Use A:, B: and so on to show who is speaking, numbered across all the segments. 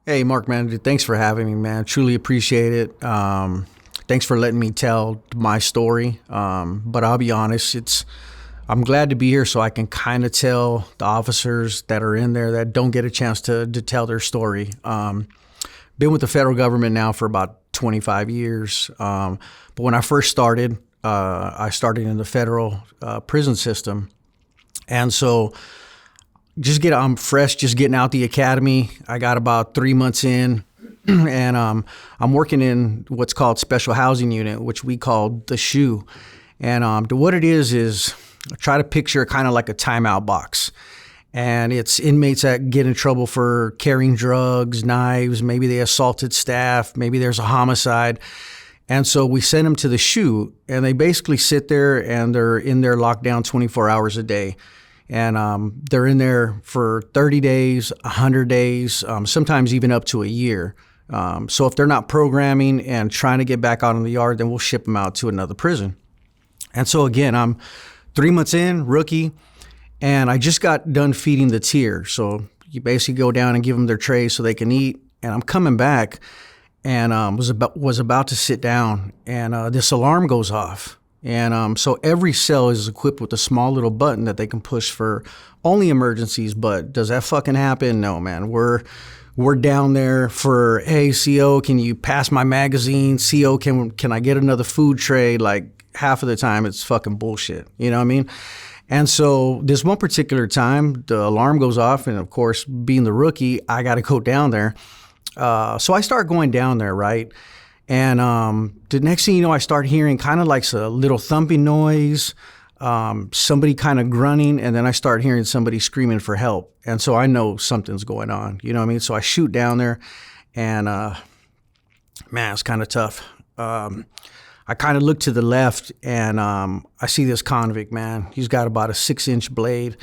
A: Hey, Mark, man, dude, thanks for having me, man. Truly appreciate it. Thanks for letting me tell my story. But I'll be honest, I'm glad to be here so I can kind of tell the officers that are in there that don't get a chance to tell their story. Been with the federal government now for about 25 years. But when I started in the federal prison system. And so I'm fresh, just getting out the academy. I got about 3 months in, and I'm working in what's called special housing unit, which we call the SHU. And what it is I try to picture kind of like a timeout box. And it's inmates that get in trouble for carrying drugs, knives, maybe they assaulted staff, maybe there's a homicide. And so we send them to the SHU, and they basically sit there and they're in there locked down 24 hours a day. And they're in there for 30 days, 100 days, sometimes even up to a year. So if they're not programming and trying to get back out in the yard, then we'll ship them out to another prison. And so again, I'm 3 months in, rookie, and I just got done feeding the tier. So you basically go down and give them their trays so they can eat. And I'm coming back and was about to sit down, and this alarm goes off. And so every cell is equipped with a small little button that they can push for only emergencies. But does that fucking happen? No, man. We're down there for, hey, CO, can you pass my magazine? CO, can I get another food tray? Like half of the time it's fucking bullshit. You know what I mean? And so this one particular time, the alarm goes off. And of course, being the rookie, I got to go down there. So I start going down there, right? And the next thing you know, I start hearing kind of like a little thumping noise, somebody kind of grunting, and then I start hearing somebody screaming for help. And so I know something's going on, you know what I mean? So I shoot down there, and man, it's kind of tough. I kind of look to the left, and I see this convict, man. He's got about a 6-inch blade.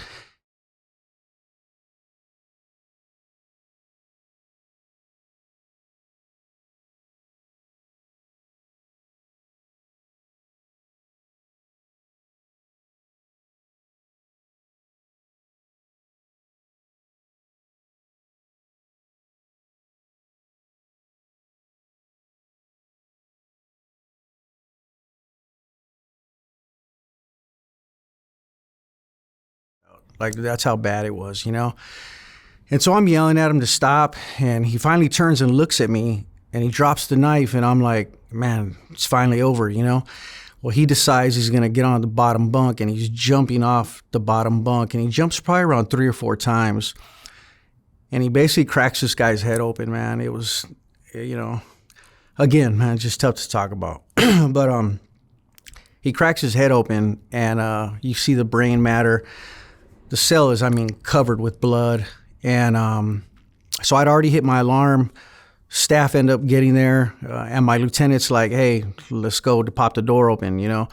A: Like, that's how bad it was, you know? And so I'm yelling at him to stop, and he finally turns and looks at me, and he drops the knife, and I'm like, man, it's finally over, you know? Well, he decides he's gonna get on the bottom bunk, and he's jumping off the bottom bunk, and he jumps probably around 3 or 4 times. And he basically cracks this guy's head open, man. It was, you know, again, man, it's just tough to talk about. But he cracks his head open, and you see the brain matter. The cell is, covered with blood. And so I'd already hit my alarm. Staff end up getting there. And my lieutenant's like, hey, let's go to pop the door open, you know.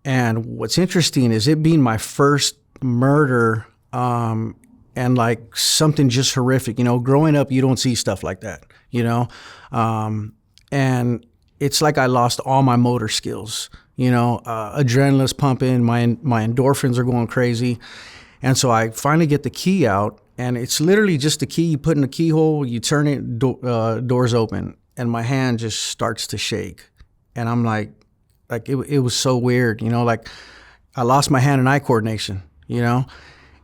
A: And what's interesting is it being my first murder and like something just horrific. You know, growing up, you don't see stuff like that, you know. And it's like I lost all my motor skills, you know. Adrenaline's pumping. My endorphins are going crazy. And so I finally get the key out, and it's literally just the key. You put in the keyhole, you turn it, doors open, and my hand just starts to shake. And I'm like it was so weird, you know, like I lost my hand and eye coordination, you know.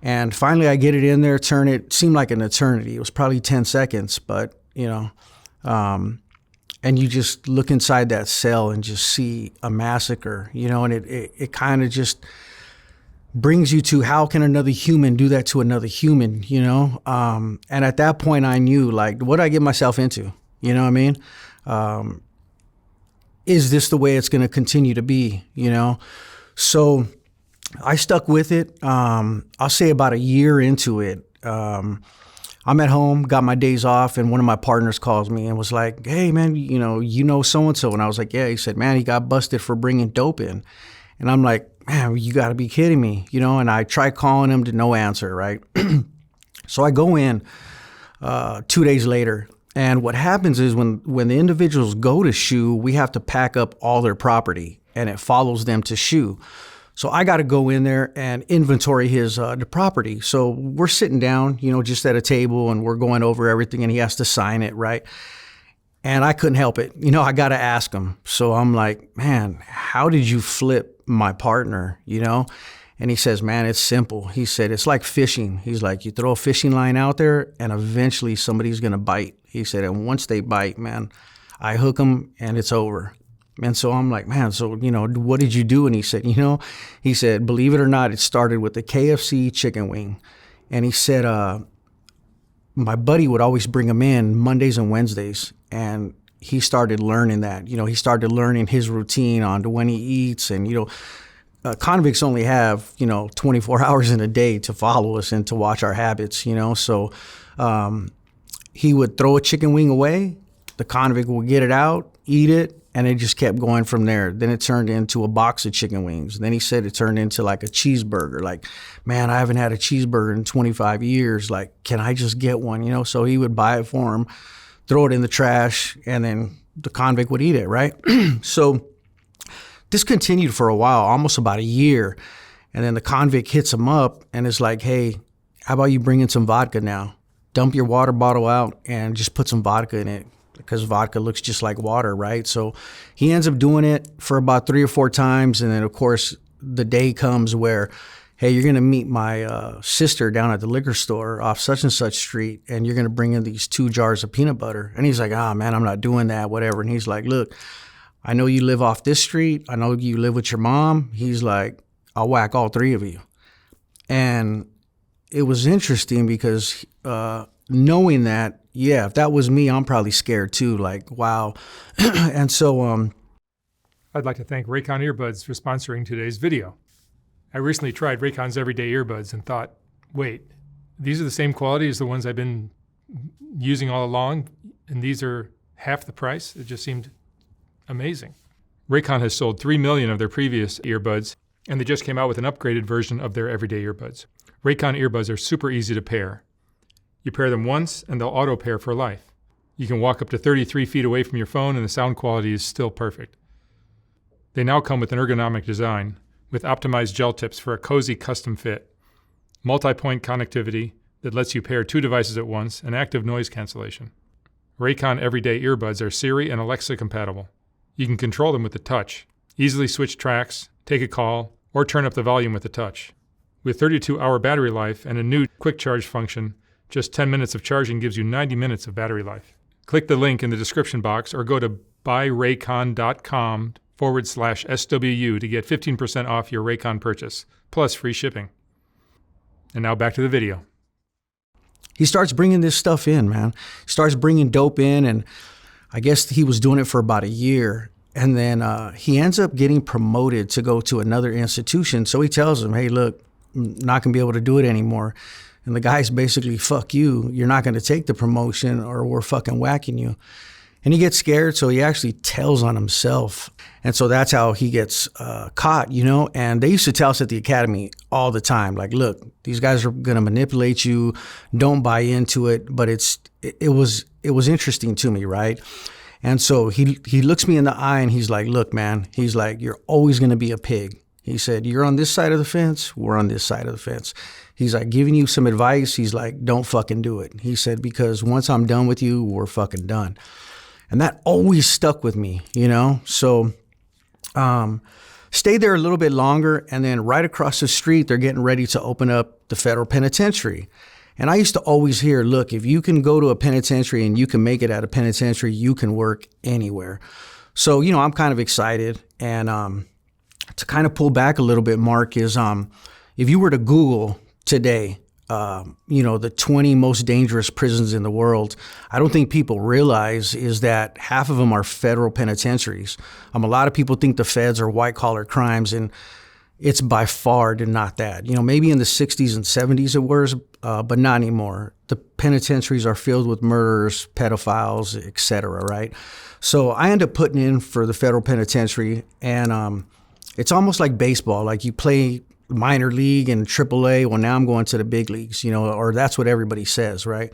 A: And finally I get it in there, turn it, seemed like an eternity. It was probably 10 seconds, but, you know, and you just look inside that cell and just see a massacre, you know, and it kind of just brings you to how can another human do that to another human, you know? And at that point I knew, like, what did I get myself into? You know what I mean? Is this the way it's going to continue to be, you know? So I stuck with it. I'll say about a year into it, I'm at home, got my days off, and one of my partners calls me and was like, hey, man, you know so-and-so. And I was like, yeah. He said, man, he got busted for bringing dope in. And I'm like, man, you got to be kidding me, you know? And I tried calling him to no answer, right? So I go in 2 days later, and what happens is when the individuals go to SHU, we have to pack up all their property, and it follows them to SHU. So I got to go in there and inventory his the property. So we're sitting down, just at a table, and we're going over everything, and he has to sign it, right? And I couldn't help it. I got to ask him. So I'm like, man, how did you flip my partner, And he says, man, it's simple. He said, it's like fishing. He's like, you throw a fishing line out there and eventually somebody's going to bite. He said, and once they bite, man, I hook them and it's over. And so I'm like, man, so, what did you do? And he said, believe it or not, it started with the KFC chicken wing. And he said, my buddy would always bring him in Mondays and Wednesdays. And he started learning that, he started learning his routine on to when he eats. And, convicts only have, 24 hours in a day to follow us and to watch our habits, So he would throw a chicken wing away. The convict would get it out, eat it, and it just kept going from there. Then it turned into a box of chicken wings. Then he said it turned into like a cheeseburger. Like, man, I haven't had a cheeseburger in 25 years. Like, can I just get one? So he would buy it for him, throw it in the trash, and then the convict would eat it, right? So this continued for a while, almost about a year. And then the convict hits him up and is like, hey, how about you bring in some vodka now? Dump your water bottle out and just put some vodka in it, because vodka looks just like water, right? So he ends up doing it for about 3 or 4 times. And then, of course, the day comes where, hey, you're going to meet my sister down at the liquor store off such and such street, and you're going to bring in these 2 jars of peanut butter. And he's like, man, I'm not doing that, whatever. And he's like, look, I know you live off this street. I know you live with your mom. He's like, I'll whack all 3 of you. And it was interesting because knowing that, yeah, if that was me, I'm probably scared too. Like, wow. And so
B: I'd like to thank Raycon Earbuds for sponsoring today's video. I recently tried Raycon's everyday earbuds and thought, wait, these are the same quality as the ones I've been using all along, and these are half the price? It just seemed amazing. Raycon has sold 3 million of their previous earbuds, and they just came out with an upgraded version of their everyday earbuds. Raycon earbuds are super easy to pair. You pair them once, and they'll auto-pair for life. You can walk up to 33 feet away from your phone, and the sound quality is still perfect. They now come with an ergonomic design, with optimized gel tips for a cozy custom fit, multi-point connectivity that lets you pair 2 devices at once, and active noise cancellation. Raycon everyday earbuds are Siri and Alexa compatible. You can control them with the touch, easily switch tracks, take a call, or turn up the volume with the touch. With 32-hour battery life and a new quick charge function, just 10 minutes of charging gives you 90 minutes of battery life. Click the link in the description box or go to buyraycon.com/SWU to get 15% off your Raycon purchase, plus free shipping. And now back to the video.
A: He starts bringing this stuff in, man. He starts bringing dope in, and I guess he was doing it for about a year. And then he ends up getting promoted to go to another institution. So he tells him, hey, look, I'm not going to be able to do it anymore. And the guy's basically, fuck you. You're not going to take the promotion or we're fucking whacking you. And he gets scared, so he actually tells on himself. And so that's how he gets caught, And they used to tell us at the academy all the time, like, look, these guys are going to manipulate you. Don't buy into it. But it was interesting to me, right? And so he looks me in the eye and he's like, look, man, he's like, you're always going to be a pig. He said, you're on this side of the fence. We're on this side of the fence. He's like, giving you some advice. He's like, don't fucking do it. He said, because once I'm done with you, we're fucking done. And that always stuck with me, So stayed there a little bit longer. And then right across the street, they're getting ready to open up the federal penitentiary. And I used to always hear, look, if you can go to a penitentiary and you can make it at a penitentiary, you can work anywhere. So, I'm kind of excited. And to kind of pull back a little bit, Mark, is if you were to Google today, the 20 most dangerous prisons in the world, I don't think people realize is that half of them are federal penitentiaries. A lot of people think the feds are white-collar crimes, and it's by far not that. Maybe in the 60s and 70s it was, but not anymore. The penitentiaries are filled with murderers, pedophiles, et cetera, right? So I end up putting in for the federal penitentiary, and it's almost like baseball. Like you play minor league and AAA. Well, now I'm going to the big leagues, or that's what everybody says, right?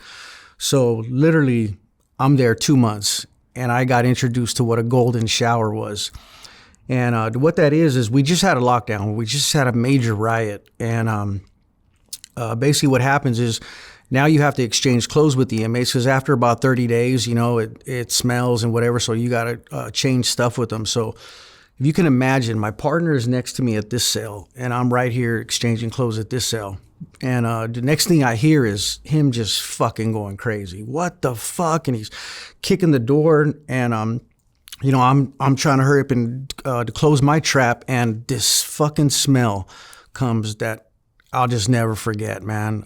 A: So literally, I'm there 2 months, and I got introduced to what a golden shower was. And what that is we just had a lockdown. We just had a major riot. And basically what happens is now you have to exchange clothes with the inmates because after about 30 days, you know, it smells and whatever. So you got to change stuff with them. So if you can imagine, my partner is next to me at this cell and I'm right here exchanging clothes at this cell. And the next thing I hear is him just fucking going crazy. What the fuck? And he's kicking the door and you know, I'm trying to hurry up and to close my trap, and this fucking smell comes that I'll just never forget, man.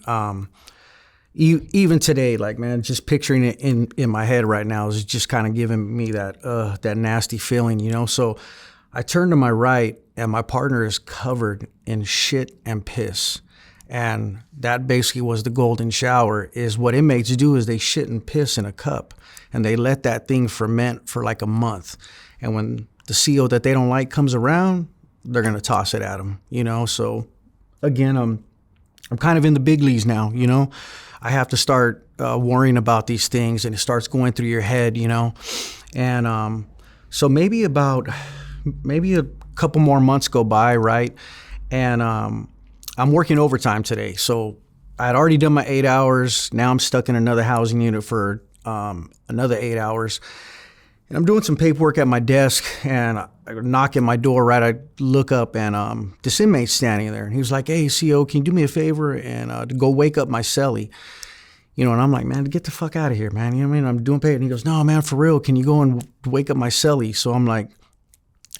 A: Even today, like, man, just picturing it in my head right now is just kind of giving me that nasty feeling, you know. So I turn to my right, and my partner is covered in shit and piss. And that basically was the golden shower. Is what inmates do is they shit and piss in a cup, and they let that thing ferment for like a month. And when the CO that they don't like comes around, they're gonna toss it at them, you know. So again, I'm kind of in the big leagues now, you know. I have to start worrying about these things, and it starts going through your head, you know. And so maybe a couple more months go by, right? And I'm working overtime today. So I had already done my 8 hours. Now I'm stuck in another housing unit for another 8 hours. And I'm doing some paperwork at my desk, and I knock at my door, right? I look up, and this inmate's standing there. And he was like, "Hey, CO, can you do me a favor and to go wake up my cellie?" You know, and I'm like, "Man, get the fuck out of here, man." You know what I mean? I'm doing pay. And he goes, "No, man, for real. Can you go and wake up my cellie?" So I'm like,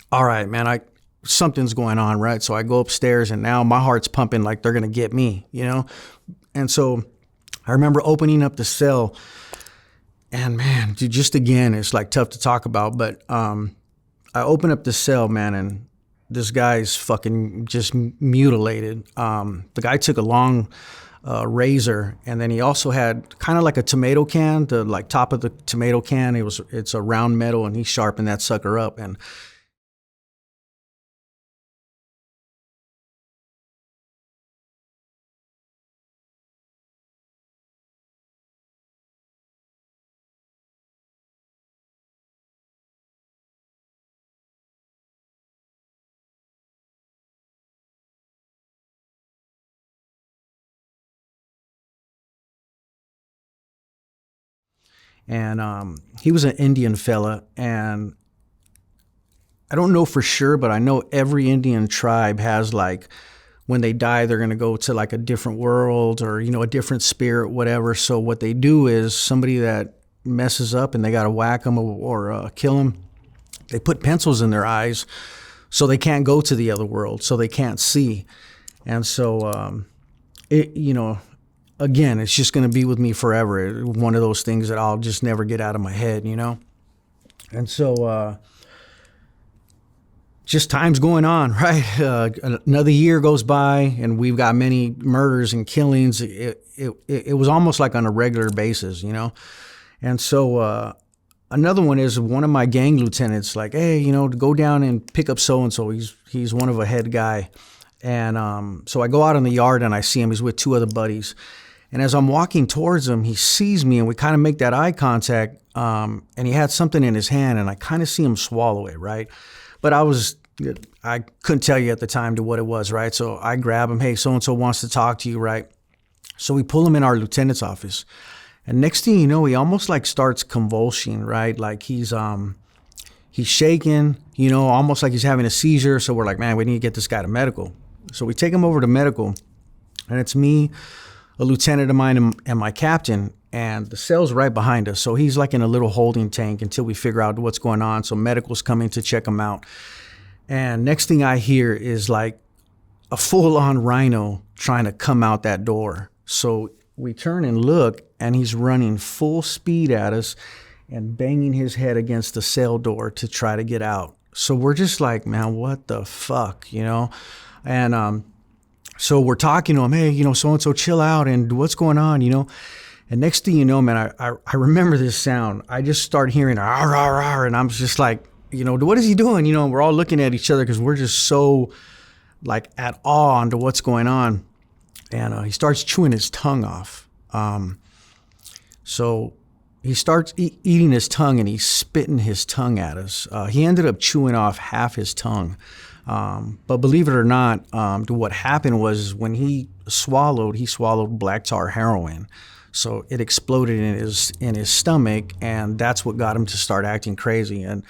A: "All right, man, something's going on," right? So I go upstairs, and now my heart's pumping like they're going to get me, you know? And so I remember opening up the cell, and man, dude, just again, it's like tough to talk about, but I open up the cell, man, and this guy's fucking just mutilated. The guy took a long razor, and then he also had kind of like a tomato can, the like top of the tomato can. It's a round metal, and he sharpened that sucker up. And he was an Indian fella, and I don't know for sure, but I know every Indian tribe has like, when they die, they're going to go to like a different world or, you know, a different spirit, whatever. So what they do is somebody that messes up and they got to whack them or kill them, they put pencils in their eyes so they can't go to the other world, so they can't see. And so, you know, again, it's just going to be with me forever. One of those things that I'll just never get out of my head, you know? And so, just time's going on, right? Another year goes by, and we've got many murders and killings. It was almost like on a regular basis, you know? And so, another one is one of my gang lieutenants, like, "Hey, you know, to go down and pick up so-and-so. He's one of a head guy." And so I go out in the yard, and I see him. He's with two other buddies. And as I'm walking towards him, he sees me, and we kind of make that eye contact. And he had something in his hand, and I kind of see him swallow it, right? But I couldn't tell you at the time to what it was, right? So I grab him. "Hey, so-and-so wants to talk to you," right? So we pull him in our lieutenant's office. And next thing you know, he almost like starts convulsing, right? Like he's shaking, you know, almost like he's having a seizure. So we're like, "Man, we need to get this guy to medical." So we take him over to medical, and it's me, a lieutenant of mine, and my captain, and the cell's right behind us. So he's like in a little holding tank until we figure out what's going on. So medical's coming to check him out. And next thing I hear is like a full-on rhino trying to come out that door. So we turn and look, and he's running full speed at us and banging his head against the cell door to try to get out. So we're just like, "Man, what the fuck," you know? And so we're talking to him, "Hey, you know, so-and-so, chill out, and what's going on, you know?" And next thing you know, man, I remember this sound. I just start hearing, "Ar, ar, ar," and I'm just like, you know, what is he doing? You know, and we're all looking at each other because we're just so like at awe onto what's going on. And he starts chewing his tongue off. So he starts eating his tongue, and he's spitting his tongue at us. He ended up chewing off half his tongue. But believe it or not, what happened was when he swallowed black tar heroin. So it exploded in his stomach, and that's what got him to start acting crazy. And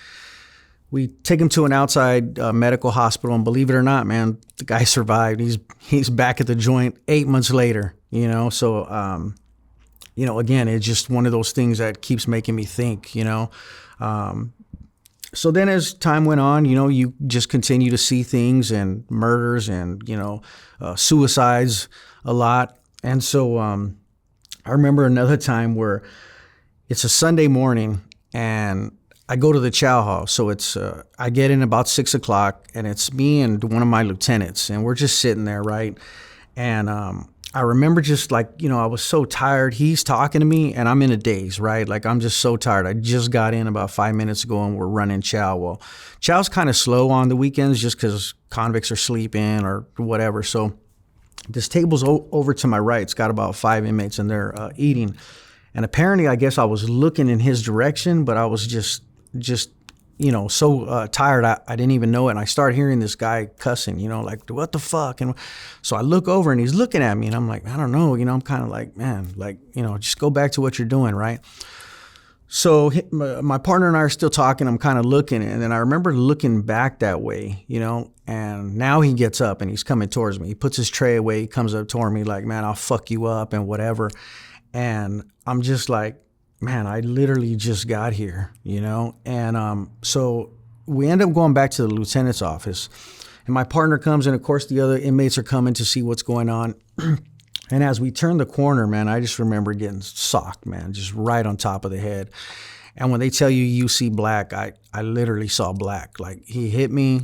A: we take him to an outside medical hospital, and believe it or not, man, the guy survived. He's back at the joint 8 months later. So again, it's just one of those things that keeps making me think. So then as time went on, you just continue to see things and murders and suicides a lot. And so I remember another time where it's a Sunday morning, and I go to the chow hall. So I get in about 6 o'clock, and it's me and one of my lieutenants, and we're just sitting there, right? And I remember just I was so tired. He's talking to me, and I'm in a daze, right? Like, I'm just so tired. I just got in about 5 minutes ago, and we're running chow. Well, chow's kind of slow on the weekends just because convicts are sleeping or whatever. So this table's over to my right. It's got about 5 inmates, and they're eating. And apparently, I guess I was looking in his direction, but I was just so tired, I didn't even know it. And I start hearing this guy cussing, like, what the fuck? And so I look over, and he's looking at me, and I'm like, I don't know, I'm kind of like, man, like, just go back to what you're doing, right? So my partner and I are still talking. I'm kind of looking, and then I remember looking back that way, and now he gets up, and he's coming towards me. He puts his tray away. He comes up toward me like, man, I'll fuck you up and whatever. And I'm just like, man, I literally just got here, And so we end up going back to the lieutenant's office, and my partner comes, and of course the other inmates are coming to see what's going on. And as we turn the corner, man, I just remember getting socked, man, just right on top of the head. And when they tell you see black, I literally saw black. Like, he hit me,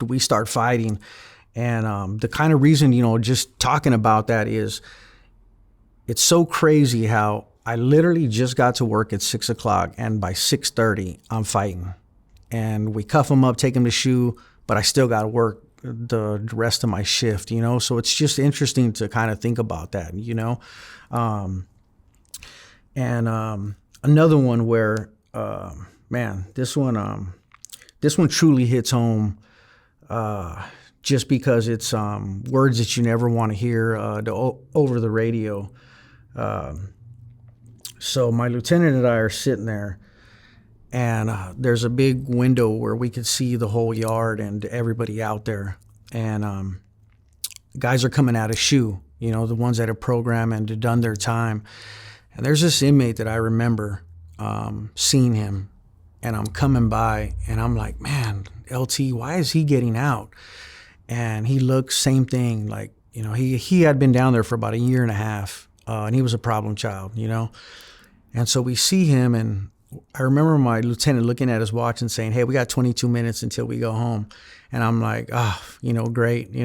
A: we start fighting. And the kind of reason, just talking about that is, it's so crazy how I literally just got to work at 6 o'clock, and by 6:30, I'm fighting. And we cuff him up, take him to SHU, but I still got to work the rest of my shift, So it's just interesting to kind of think about that, Another one where, man, this one truly hits home, just because it's words that you never want to hear over the radio. So my lieutenant and I are sitting there, and there's a big window where we could see the whole yard and everybody out there. And guys are coming out of SHU, the ones that have programmed and done their time. And there's this inmate that I remember seeing him, and I'm coming by, and I'm like, man, LT, why is he getting out? And he looks, same thing, like, he had been down there for about a year and a half, and he was a problem child, And so we see him, and I remember my lieutenant looking at his watch and saying, hey, we got 22 minutes until we go home. And I'm like, great,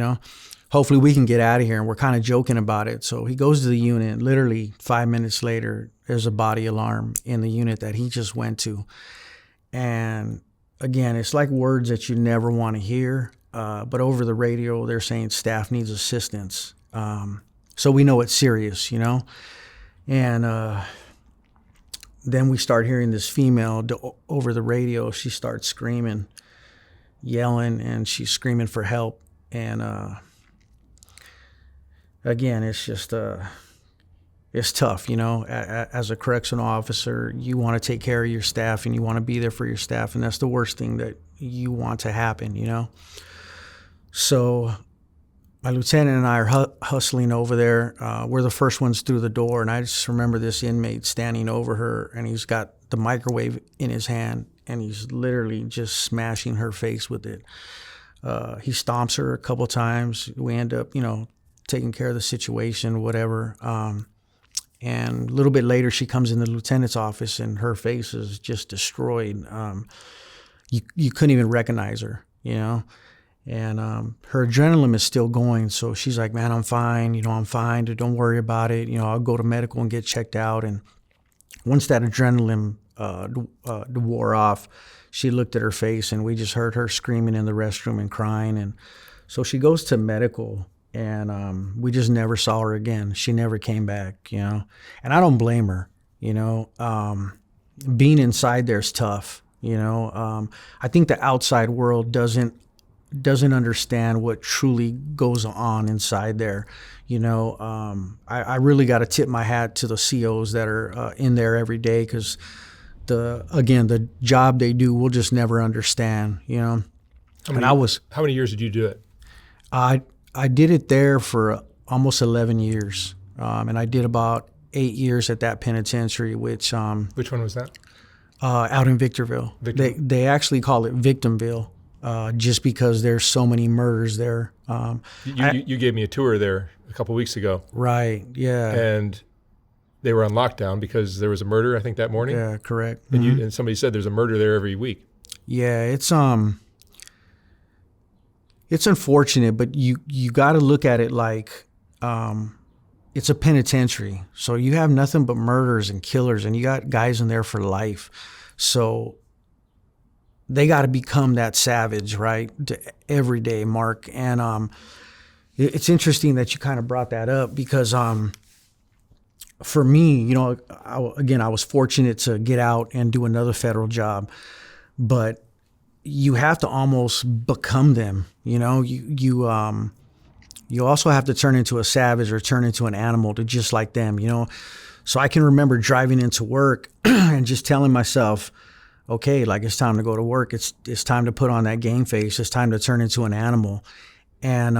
A: hopefully we can get out of here. And we're kind of joking about it. So he goes to the unit. Literally 5 minutes later, there's a body alarm in the unit that he just went to. And again, it's like words that you never want to hear. But over the radio, they're saying staff needs assistance. So we know it's serious, And then we start hearing this female over the radio. She starts screaming, yelling, and she's screaming for help. And again, it's just, it's tough, As a correctional officer, you want to take care of your staff, and you want to be there for your staff, and that's the worst thing that you want to happen, So my lieutenant and I are hustling over there. We're the first ones through the door, and I just remember this inmate standing over her, and he's got the microwave in his hand, and he's literally just smashing her face with it. He stomps her a couple times. We end up, taking care of the situation, whatever. And a little bit later, she comes in the lieutenant's office, and her face is just destroyed. You couldn't even recognize her, And her adrenaline is still going. So she's like, man, I'm fine. I'm fine. Don't worry about it. I'll go to medical and get checked out. And once that adrenaline wore off, she looked at her face, and we just heard her screaming in the restroom and crying. And so she goes to medical, and we just never saw her again. She never came back, And I don't blame her. Being inside there is tough. I think the outside world doesn't understand what truly goes on inside there. I really got to tip my hat to the COs that are in there every day, because the job they do, we'll just never understand. How
B: many years did you do it?
A: I did it there for almost 11 years, and I did about 8 years at that penitentiary. Which one
B: was that?
A: Out in Victorville. They actually call it Victorville, just because there's so many murders there.
B: You gave me a tour there a couple weeks ago.
A: Right. Yeah.
B: And they were on lockdown because there was a murder, I think, that morning.
A: Yeah, correct.
B: And and somebody said there's a murder there every week.
A: Yeah, it's unfortunate, but you got to look at it like it's a penitentiary. So you have nothing but murders and killers, and you got guys in there for life. So they got to become that savage, right, every day, Mark. And it's interesting that you kind of brought that up, because for me, I was fortunate to get out and do another federal job, but you have to almost become them. You also have to turn into a savage or turn into an animal to just like them. So I can remember driving into work and just telling myself, okay, like, it's time to go to work. It's time to put on that game face. It's time to turn into an animal. And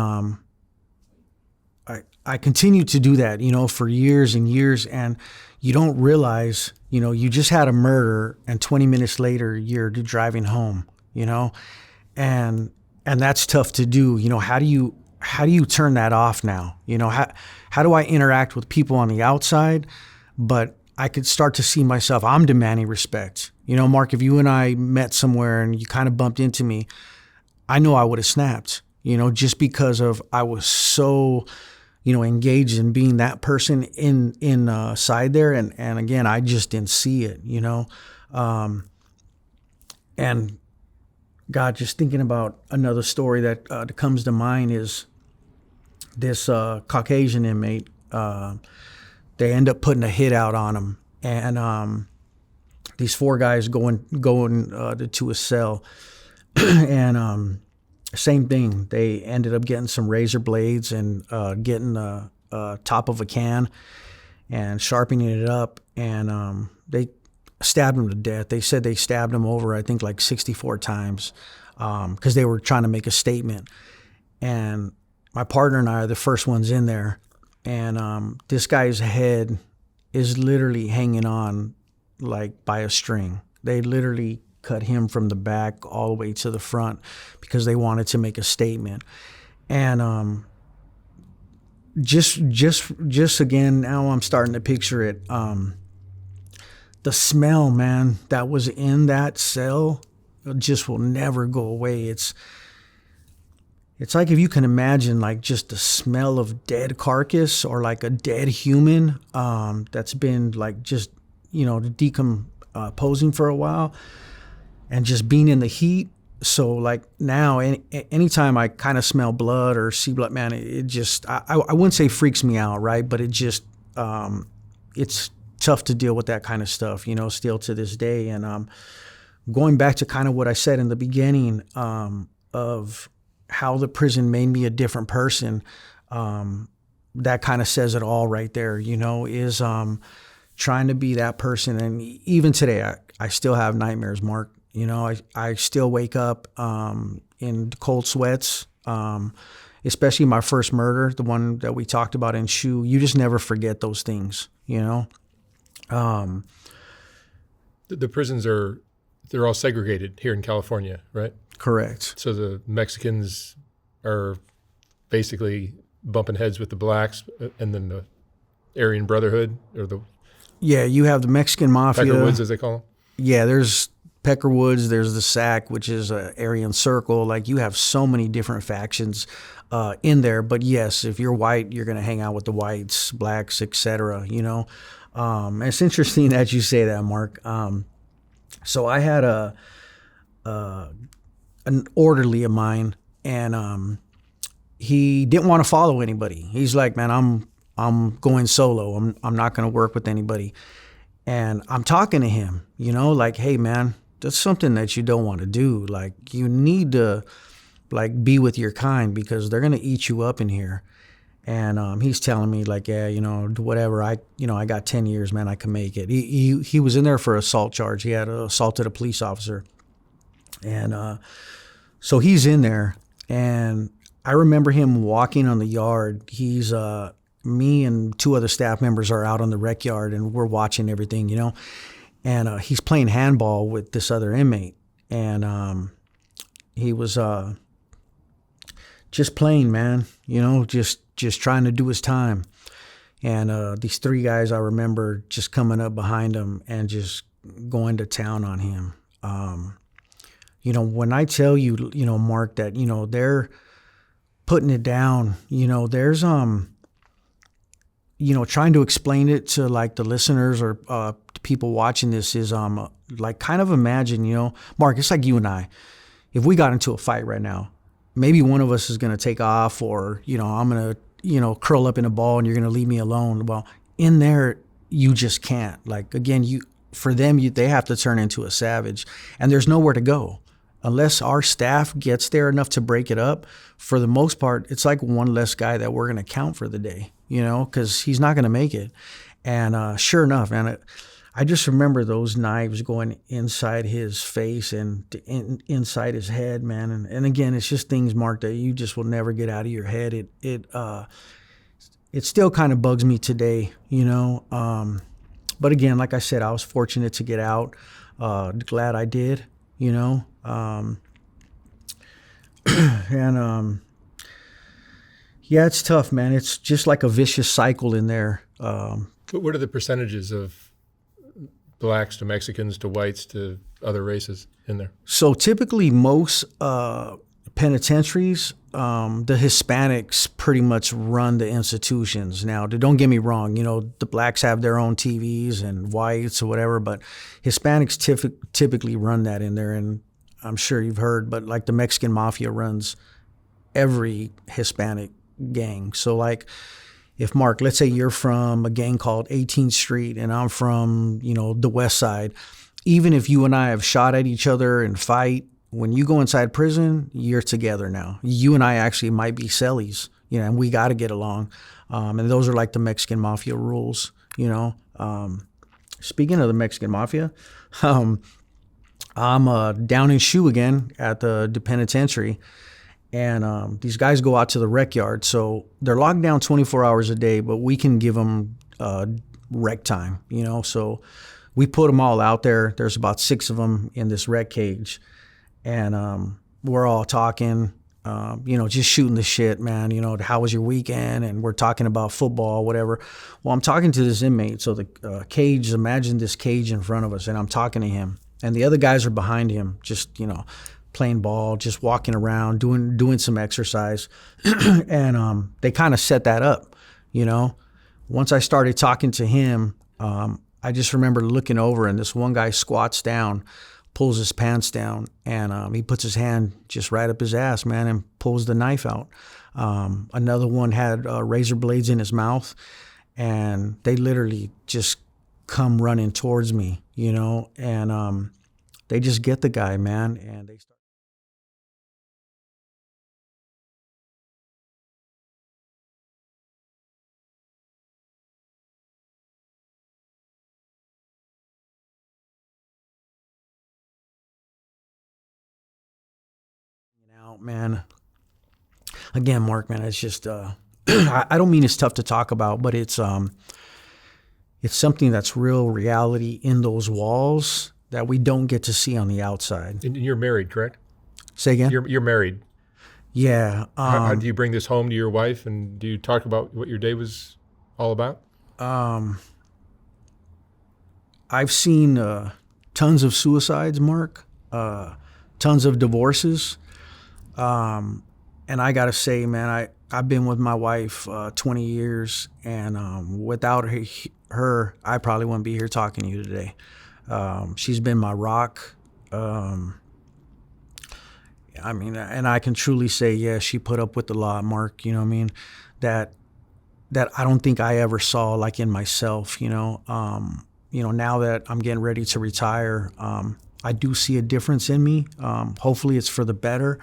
A: I continued to do that, for years and years. And you don't realize, you just had a murder, and 20 minutes later you're driving home, and that's tough to do. How do you turn that off now? How do I interact with people on the outside, but I could start to see myself, I'm demanding respect. Mark, if you and I met somewhere and you kind of bumped into me, I know I would have snapped, just because of I was so, engaged in being that person inside there. And again, I just didn't see it, and God, just thinking about another story that comes to mind is this Caucasian inmate. They end up putting a hit out on him, and these 4 guys going to a cell, and same thing. They ended up getting some razor blades and getting the top of a can and sharpening it up, and they stabbed him to death. They said they stabbed him over, I think, like 64 times, because they were trying to make a statement. And my partner and I are the first ones in there, and this guy's head is literally hanging on like by a string. They literally cut him from the back all the way to the front because they wanted to make a statement. And just again, now I'm starting to picture it. The smell, man, that was in that cell just will never go away. It's like, if you can imagine, like, just the smell of dead carcass, or like a dead human that's been like just, decomposing for a while, and just being in the heat. So like now, anytime I kind of smell blood or see blood, man, it just, I wouldn't say freaks me out, right? But it just, it's tough to deal with that kind of stuff, still to this day. And going back to kind of what I said in the beginning of how the prison made me a different person, that kind of says it all right there, is trying to be that person. And even today, I still have nightmares, Mark. I still wake up in cold sweats, especially my first murder, the one that we talked about in Shoe. You just never forget those things,
B: The prisons they're all segregated here in California, right?
A: Correct.
B: So the Mexicans are basically bumping heads with the blacks, and then the Aryan Brotherhood, or the...
A: Yeah, you have the Mexican Mafia.
B: Peckerwoods, as they call them?
A: Yeah, there's Peckerwoods, there's the SAC, which is an Aryan Circle. Like, you have so many different factions in there. But yes, if you're white, you're going to hang out with the whites, blacks, etc. It's interesting that you say that, Mark. So I had an orderly of mine, and he didn't want to follow anybody. He's like, man, I'm going solo. I'm not going to work with anybody. And I'm talking to him, you know, like, hey, man, that's something that you don't want to do. Like, you need to, like, be with your kind because they're going to eat you up in here. And he's telling me, like, yeah, you know, whatever. I got 10 years, man. I can make it. He was in there for assault charge. He had assaulted a police officer. And so he's in there. And I remember him walking on the yard. He's me and two other staff members are out on the rec yard, and we're watching everything, you know. And he's playing handball with this other inmate. And he was just playing, man, you know, just trying to do his time. And these three guys, I remember just coming up behind him and just going to town on him. You know, when I tell you, you know, Mark, that, you know, they're putting it down, you know, there's, you know, trying to explain it to, like, the listeners or people watching this is, like, kind of imagine, you know, Mark, it's like you and I. If we got into a fight right now, maybe one of us is going to take off, or, you know, I'm going to, you know, curl up in a ball and you're going to leave me alone. Well, in there, you just can't. Like, again, for them, they have to turn into a savage, and there's nowhere to go. Unless our staff gets there enough to break it up, for the most part, it's like one less guy that we're going to count for the day, you know, because he's not going to make it. And sure enough, man, I just remember those knives going inside his face and inside his head, man. And again, it's just things, Mark, that you just will never get out of your head. It still kind of bugs me today, you know. But again, like I said, I was fortunate to get out. Glad I did, you know. Yeah, it's tough, man. It's just like a vicious cycle in there.
B: What are the percentages of blacks to Mexicans to whites to other races in there?
A: So typically most penitentiaries, the Hispanics pretty much run the institutions. Now, don't get me wrong, you know, the blacks have their own TVs and whites or whatever, but Hispanics typically run that in there. And I'm sure you've heard, but like the Mexican Mafia runs every Hispanic gang. So like, if Mark, let's say you're from a gang called 18th Street and I'm from, you know, the West Side, even if you and I have shot at each other and fight, when you go inside prison, you're together now. You and I actually might be cellies, you know, and we got to get along. And those are like the Mexican Mafia rules, you know. Speaking of the Mexican Mafia, I'm down in shoe again at the penitentiary. And these guys go out to the rec yard. So they're locked down 24 hours a day, but we can give them rec time, you know. So we put them all out there. There's about 6 of them in this rec cage. And we're all talking, you know, just shooting the shit, man. You know, how was your weekend? And we're talking about football, whatever. Well, I'm talking to this inmate. So the cage, imagine this cage in front of us, and I'm talking to him. And the other guys are behind him, just, you know, playing ball, just walking around, doing some exercise. And they kind of set that up, you know. Once I started talking to him, I just remember looking over, and this one guy squats down, pulls his pants down, and he puts his hand just right up his ass, man, and pulls the knife out. Another one had razor blades in his mouth, and they literally just come running towards me, you know, and they just get the guy, man, and they start. Out, man. Again, Mark, man, it's just I don't mean it's tough to talk about, but it's something that's real reality in those walls that we don't get to see on the outside.
B: And you're married, correct?
A: Say again?
B: You're married.
A: Yeah.
B: How do you bring this home to your wife, and do you talk about what your day was all about?
A: I've seen tons of suicides, Mark, tons of divorces. And I gotta say, man, I've been with my wife 20 years, and without her, I probably wouldn't be here talking to you today. She's been my rock. I mean, and I can truly say, yeah, she put up with a lot, Mark, you know what I mean? That I don't think I ever saw, like, in myself, you know. now that I'm getting ready to retire, I do see a difference in me. Hopefully it's for the better.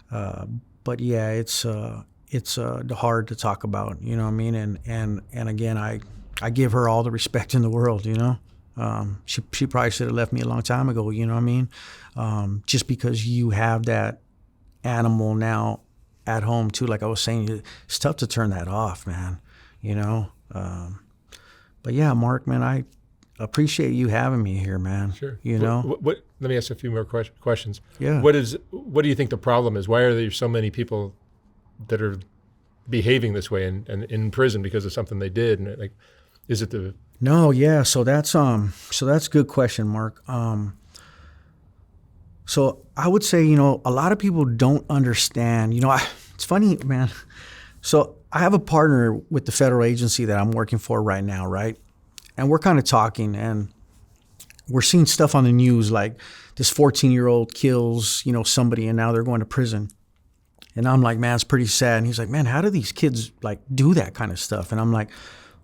A: But yeah, it's hard to talk about, you know what I mean? And again, I give her all the respect in the world, she probably should have left me a long time ago, you know what I mean? Just because you have that animal now at home too, like I was saying, it's tough to turn that off, man, but yeah, Mark, man, I appreciate you having me here, man.
B: Sure.
A: What
B: let me ask a few more questions.
A: Yeah.
B: What do you think the problem is? Why are there so many people that are behaving this way and in prison because of something they did? And like, is it the...
A: No, yeah. So that's a good question, Mark. So I would say, a lot of people don't understand, it's funny, man. So I have a partner with the federal agency that I'm working for right now, right? And we're kind of talking, and we're seeing stuff on the news like this 14-year-old kills, somebody, and now they're going to prison. And I'm like, man, it's pretty sad. And he's like, man, how do these kids like do that kind of stuff? And I'm like,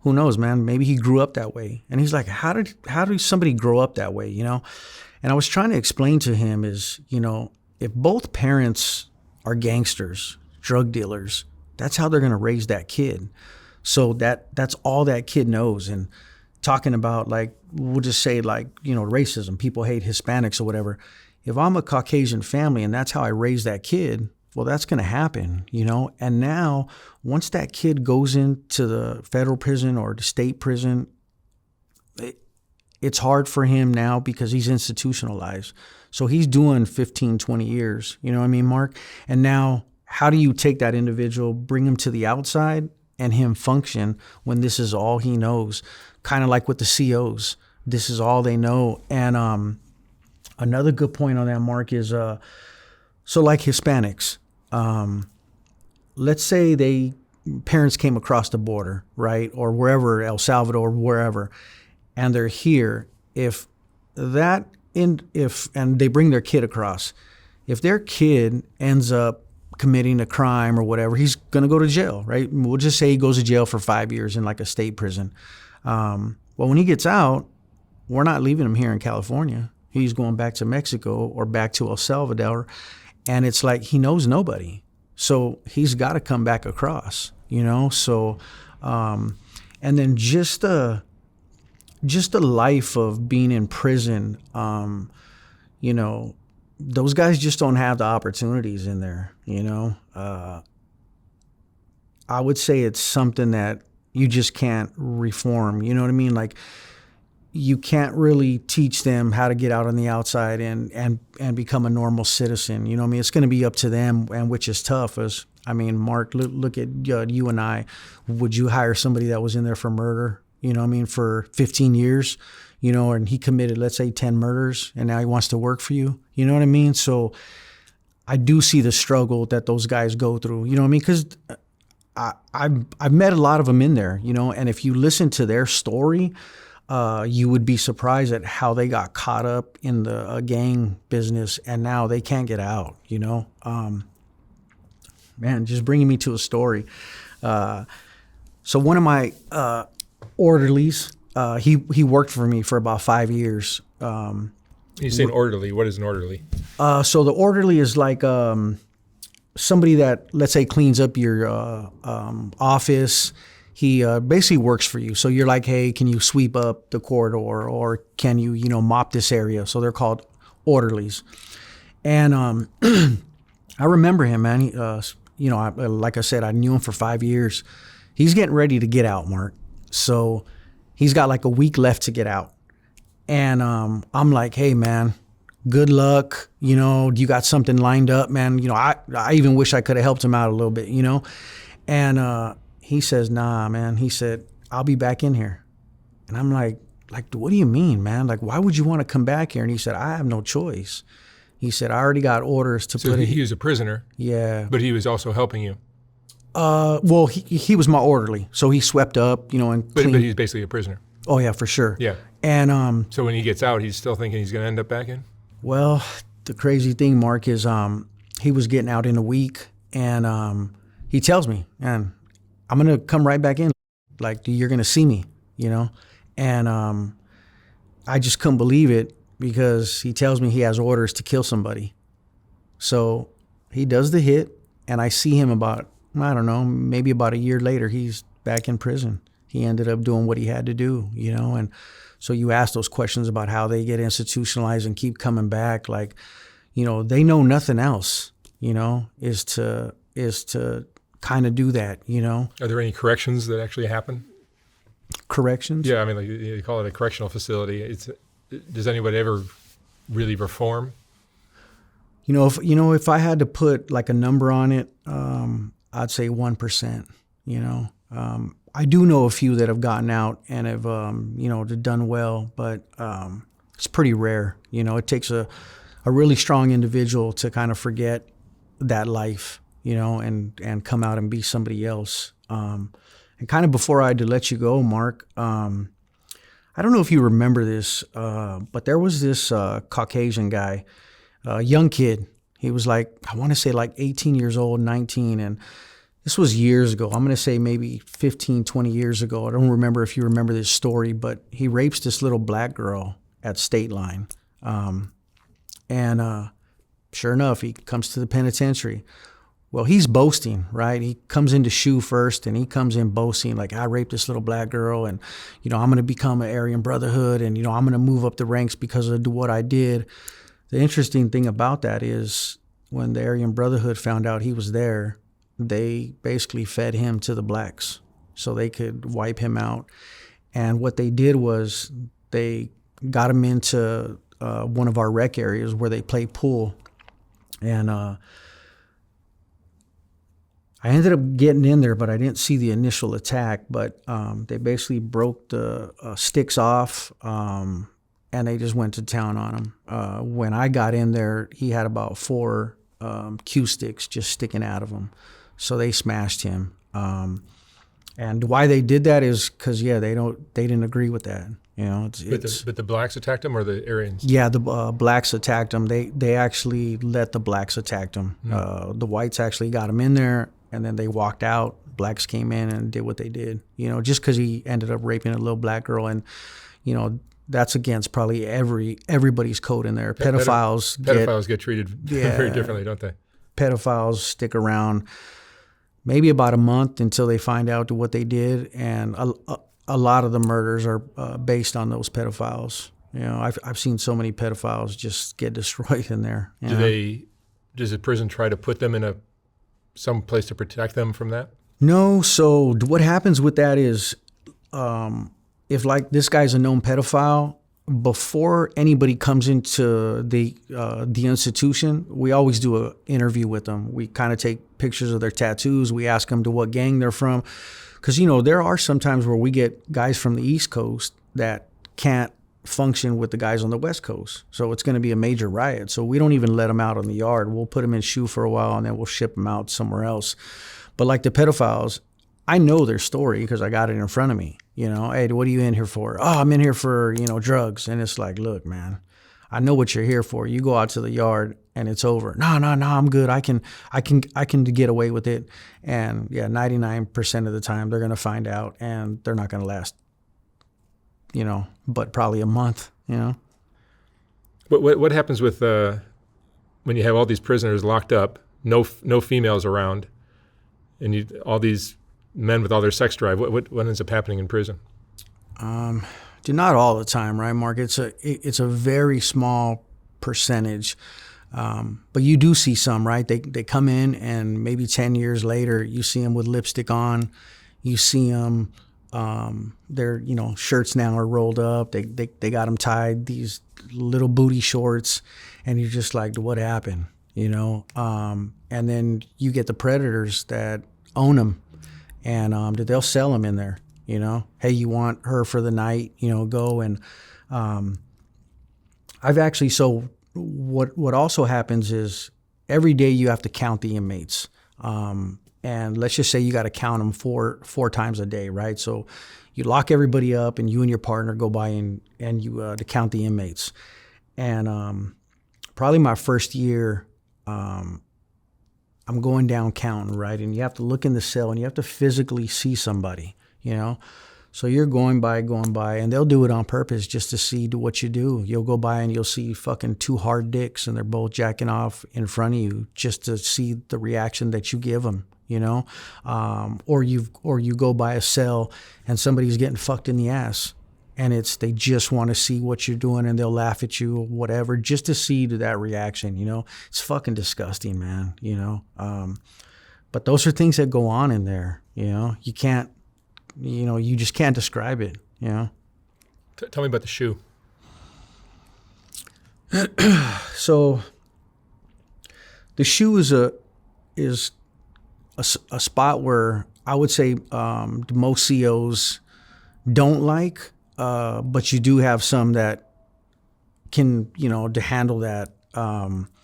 A: who knows, man? Maybe he grew up that way. And he's like, how did somebody grow up that way, And I was trying to explain to him is, if both parents are gangsters, drug dealers, that's how they're going to raise that kid. So that's all that kid knows. And talking about like, we'll just say like, racism, people hate Hispanics or whatever. If I'm a Caucasian family and that's how I raise that kid, well, that's going to happen, And now once that kid goes into the federal prison or the state prison, it's hard for him now because he's institutionalized. So he's doing 15, 20 years, you know what I mean, Mark? And now how do you take that individual, bring him to the outside and him function when this is all he knows? Kind of like with the COs, this is all they know. And another good point on that, Mark, is so like Hispanics, let's say parents came across the border, right? Or wherever, El Salvador, wherever, and they're here. And they bring their kid across, if their kid ends up committing a crime or whatever, he's going to go to jail, right? We'll just say he goes to jail for 5 years in like a state prison. Well, when he gets out, we're not leaving him here in California. He's going back to Mexico or back to El Salvador. And it's like he knows nobody. So he's got to come back across, So, and then just the life of being in prison, those guys just don't have the opportunities in there, I would say it's something that you just can't reform, you know what I mean? Like, you can't really teach them how to get out on the outside and become a normal citizen. You know what I mean? It's going to be up to them, and which is tough. Mark, look at you and I. Would you hire somebody that was in there for murder, for 15 years, and he committed, let's say, 10 murders, and now he wants to work for you? You know what I mean? So I do see the struggle that those guys go through, you know what I mean? Because I've met a lot of them in there, and if you listen to their story, you would be surprised at how they got caught up in the gang business and now they can't get out, Man, just bringing me to a story. So one of my orderlies, he worked for me for about 5 years.
B: You say an orderly. What is an orderly?
A: So the orderly is like somebody that, let's say, cleans up your office. He basically works for you. So you're like, hey, can you sweep up the corridor, or can you, mop this area? So they're called orderlies. And I remember him, man. He, like I said, I knew him for 5 years. He's getting ready to get out, Mark. So he's got like a week left to get out. And I'm like, hey, man, good luck. Do you got something lined up, man? I even wish I could have helped him out a little bit, And he says, nah, man. He said, I'll be back in here. And I'm like, what do you mean, man? Like, why would you want to come back here? And he said, I have no choice. He said, I already got orders to put it.
B: He was a prisoner.
A: Yeah.
B: But he was also helping you.
A: Well, he was my orderly. So he swept up, and
B: cleaned. But he's basically a prisoner.
A: Oh, yeah, for sure.
B: Yeah.
A: And
B: so when he gets out, he's still thinking he's going to end up back in?
A: Well, the crazy thing, Mark, is he was getting out in a week. And he tells me, man, I'm going to come right back in. Like, you're going to see me, And I just couldn't believe it because he tells me he has orders to kill somebody. So he does the hit, and I see him about, I don't know, maybe about a year later, he's back in prison. He ended up doing what he had to do, you know. And so you ask those questions about how they get institutionalized and keep coming back. Like, you know, they know nothing else, you know, is to kind of do that, you know.
B: Are there any corrections that actually happen?
A: Corrections?
B: Yeah, I mean, like you call it a correctional facility. Does anybody ever really reform?
A: If I had to put like a number on it, I'd say 1%. You know, I do know a few that have gotten out and have done well, but it's pretty rare. You know, it takes a really strong individual to kind of forget that life, you know, and come out and be somebody else. And kind of before I had to let you go, Mark, I don't know if you remember this, but there was this Caucasian guy, a young kid. He was like, I want to say like 18 years old, 19. And this was years ago. I'm going to say maybe 15, 20 years ago. I don't remember if you remember this story, but he rapes this little black girl at State Line. And sure enough, he comes to the penitentiary. Well, he's boasting, right? He comes into SHU first, and he comes in boasting, like, I raped this little black girl, and, you know, I'm going to become an Aryan Brotherhood, and, you know, I'm going to move up the ranks because of what I did. The interesting thing about that is when the Aryan Brotherhood found out he was there, they basically fed him to the blacks so they could wipe him out. And what they did was they got him into one of our rec areas where they play pool. And I ended up getting in there, but I didn't see the initial attack. But they basically broke the sticks off, and they just went to town on him. When I got in there, he had about 4 cue sticks just sticking out of him. So they smashed him. And why they did that is because, they didn't agree with that. You know,
B: but the blacks attacked him, or the Aryans?
A: Yeah, the blacks attacked him. They actually let the blacks attack him. The whites actually got him in there, and then they walked out. Blacks came in and did what they did. You know, just because he ended up raping a little black girl, and you know that's against probably everybody's code in there. Pedophiles
B: get treated very differently, don't they?
A: Pedophiles stick around maybe about a month until they find out what they did, and a lot of the murders are based on those pedophiles. You know, I've seen so many pedophiles just get destroyed in there.
B: Does the prison try to put them in some place to protect them from that?
A: No. So what happens with that is, if like this guy's a known pedophile, before anybody comes into the institution, we always do an interview with them. We kind of take pictures of their tattoos. We ask them to what gang they're from. Because, you know, there are some times where we get guys from the East Coast that can't function with the guys on the West Coast. So it's going to be a major riot. So we don't even let them out on the yard. We'll put them in SHU for a while, and then we'll ship them out somewhere else. But like the pedophiles, I know their story because I got it in front of me. You know, hey, what are you in here for? Oh, I'm in here for, drugs. And it's like, look, man, I know what you're here for. You go out to the yard and it's over. No, I'm good. I can get away with it. And 99% of the time they're going to find out, and they're not going to last, but probably a month,
B: What happens with when you have all these prisoners locked up, no females around, and all these men with all their sex drive? What ends up happening in prison?
A: Not all the time, right, Mark? It's a very small percentage, but you do see some, right? They come in, and maybe 10 years later, you see them with lipstick on. You see them, their shirts now are rolled up. They got them tied these little booty shorts, and you're just like, what happened? And then you get the predators that own them, and they'll sell them in there. Hey, you want her for the night? Go. And I've actually, so what also happens is every day you have to count the inmates. And let's just say you got to count them four times a day, right? So you lock everybody up, and you and your partner go by and you to count the inmates. And probably my first year, I'm going down counting, right? And you have to look in the cell, and you have to physically see somebody, So you're going by, and they'll do it on purpose just to see what you do. You'll go by and you'll see fucking two hard dicks, and they're both jacking off in front of you just to see the reaction that you give them, you know? Or you go by a cell and somebody's getting fucked in the ass, and they just want to see what you're doing, and they'll laugh at you or whatever just to see that reaction, you know? It's fucking disgusting, man, you know? But those are things that go on in there, you know? You just can't describe it, you know?
B: Tell me about the shoe.
A: So the shoe is a spot where I would say most COs don't like, but you do have some that can, you know, to handle that.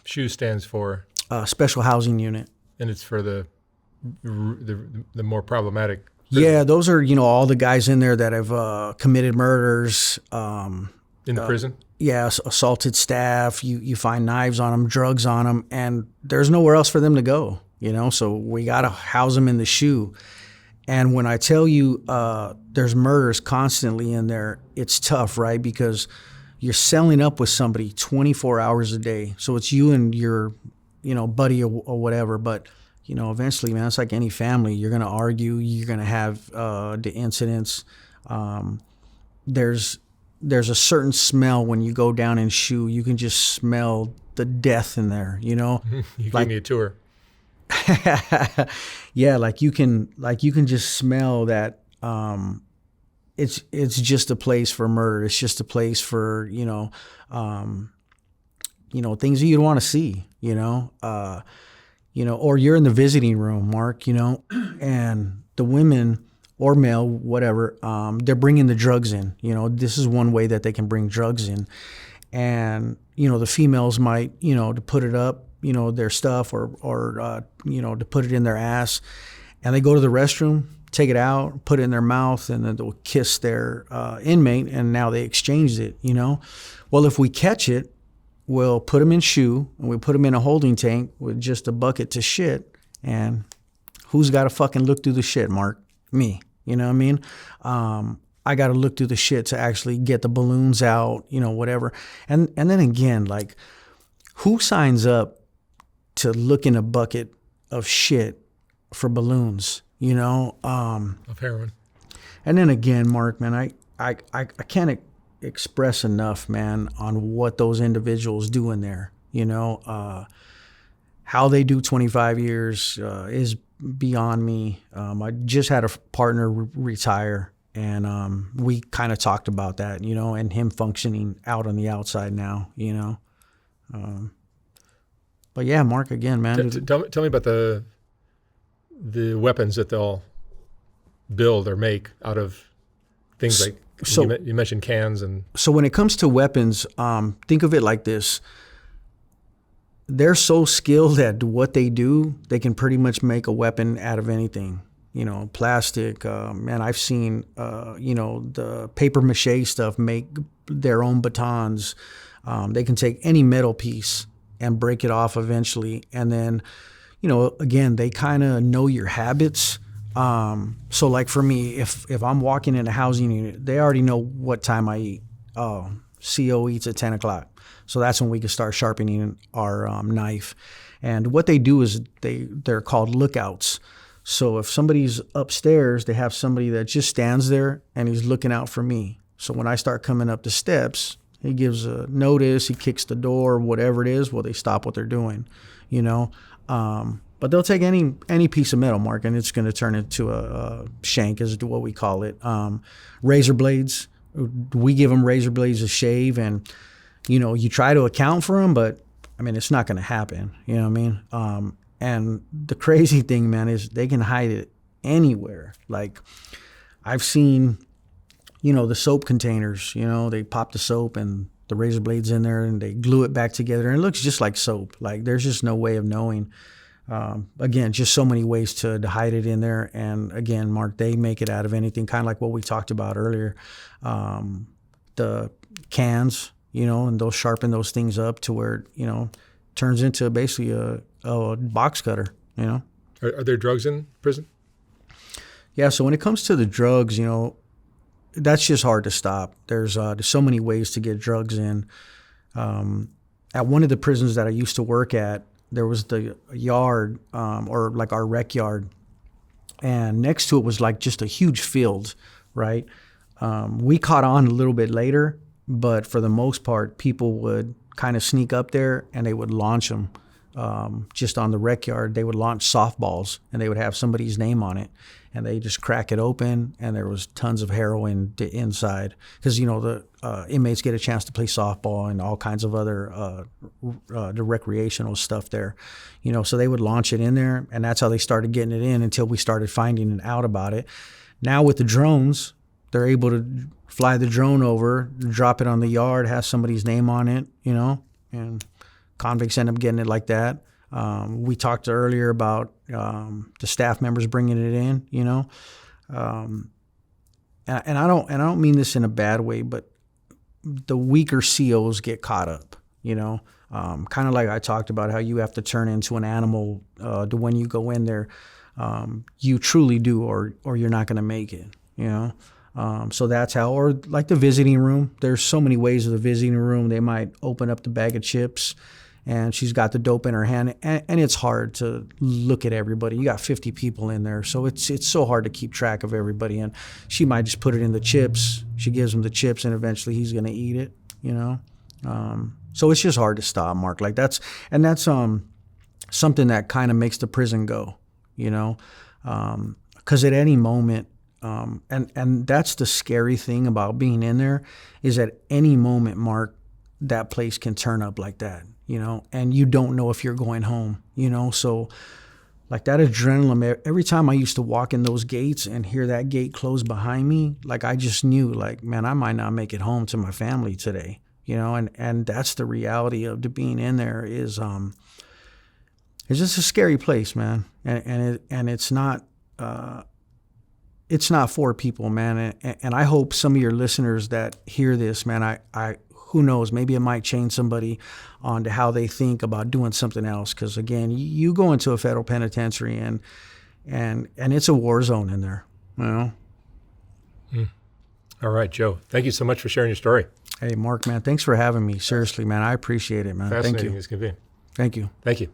B: SHU stands for?
A: Special Housing Unit.
B: And it's for the more problematic.
A: Yeah, those are, you know, all the guys in there that have committed murders.
B: In the prison?
A: Yeah, assaulted staff. You find knives on them, drugs on them, and there's nowhere else for them to go, you know? So we got to house them in the SHU. And when I tell you there's murders constantly in there, it's tough, right? Because you're selling up with somebody 24 hours a day. So it's you and your, you know, buddy or whatever, but you know, eventually, man, it's like any family. You're going to argue. You're going to have the incidents. There's a certain smell when you go down in SHU. You can just smell the death in there, you know?
B: You gave me a tour.
A: Yeah, like you can just smell that. It's just a place for murder. It's just a place for, you know, things that you don't want to see, you know? You know, or you're in the visiting room, Mark, you know, and the women or male, whatever, they're bringing the drugs in. You know, this is one way that they can bring drugs in. And, you know, the females might, you know, to put it up, you know, their stuff or you know, to put it in their ass. And they go to the restroom, take it out, put it in their mouth, and then they'll kiss their inmate, and now they exchanged it, you know. Well, if we catch it, we'll put them in SHU, and we put them in a holding tank with just a bucket to shit. And who's got to fucking look through the shit, Mark? Me. You know what I mean? I got to look through the shit to actually get the balloons out, you know, whatever. And then again, like, who signs up to look in a bucket of shit for balloons, you know?
B: Of heroin.
A: And then again, Mark, man, I can't express enough, man, on what those individuals do in there. You know, how they do 25 years is beyond me. I just had a partner retire, and we kind of talked about that, you know, and him functioning out on the outside now, you know. But yeah, Mark, again, man.
B: Tell me about the weapons that they'll build or make out of things like, so you mentioned cans. And
A: so when it comes to weapons, think of it like this. They're so skilled at what they do, they can pretty much make a weapon out of anything. You know, plastic. Man, I've seen, you know, the paper mache stuff make their own batons. They can take any metal piece and break it off eventually. And then, you know, again, they kind of know your habits. So like for me, if I'm walking in a housing unit, they already know what time I eat. Oh, CO eats at 10 o'clock. So that's when we can start sharpening our knife. And what they do is they're called lookouts. So if somebody's upstairs, they have somebody that just stands there and he's looking out for me. So when I start coming up the steps, he gives a notice, he kicks the door, whatever it is, well, they stop what they're doing, you know. But they'll take any piece of metal, Mark, and it's going to turn into a shank, is what we call it. Razor blades, we give them razor blades to shave, and, you know, you try to account for them, but, I mean, it's not going to happen, you know what I mean? And the crazy thing, man, is they can hide it anywhere. Like, I've seen, you know, the soap containers, you know, they pop the soap and the razor blades in there and they glue it back together, and it looks just like soap. Like, there's just no way of knowing. Again, just so many ways to hide it in there. And again, Mark, they make it out of anything, kind of like what we talked about earlier. The cans, you know, and they'll sharpen those things up to where, you know, turns into basically a box cutter, you know.
B: Are there drugs in prison?
A: Yeah, so when it comes to the drugs, you know, that's just hard to stop. There's so many ways to get drugs in. At one of the prisons that I used to work at, there was the yard, or like our rec yard, and next to it was like just a huge field, right? We caught on a little bit later, but for the most part, people would kind of sneak up there and they would launch them. Just on the rec yard, they would launch softballs and they would have somebody's name on it, and they just crack it open and there was tons of heroin inside, because the inmates get a chance to play softball and all kinds of other the recreational stuff there, so they would launch it in there, and that's how they started getting it in until we started finding out about it. Now with the drones, they're able to fly the drone over, drop it on the yard, have somebody's name on it, and convicts end up getting it like that. We talked earlier about the staff members bringing it in, and I don't mean this in a bad way, but the weaker COs get caught up, kind of like I talked about how you have to turn into an animal to when you go in there. You truly do, or you're not going to make it, So that's how, or like the visiting room. There's so many ways of the visiting room. They might open up the bag of chips and she's got the dope in her hand, and it's hard to look at everybody. You got 50 people in there, so it's so hard to keep track of everybody, and she might just put it in the chips. She gives him the chips, and eventually he's going to eat it, So it's just hard to stop, Mark. Like that's something that kind of makes the prison go, because at any moment, and that's the scary thing about being in there, is at any moment, Mark, that place can turn up like that, and you don't know if you're going home, so like that adrenaline, every time I used to walk in those gates and hear that gate close behind me, like I just knew, like, man, I might not make it home to my family today, and that's the reality of being in there is, it's just a scary place, man. And it's not for people, man. And I hope some of your listeners that hear this, man, I who knows, maybe it might change somebody on to how they think about doing something else. Because again, you go into a federal penitentiary and it's a war zone in there,
B: All right, Joe. Thank you so much for sharing your story.
A: Hey, Mark, man, thanks for having me. Seriously, man, I appreciate it, man.
B: Fascinating
A: Thank you.
B: as can be.
A: Thank you.
B: Thank you.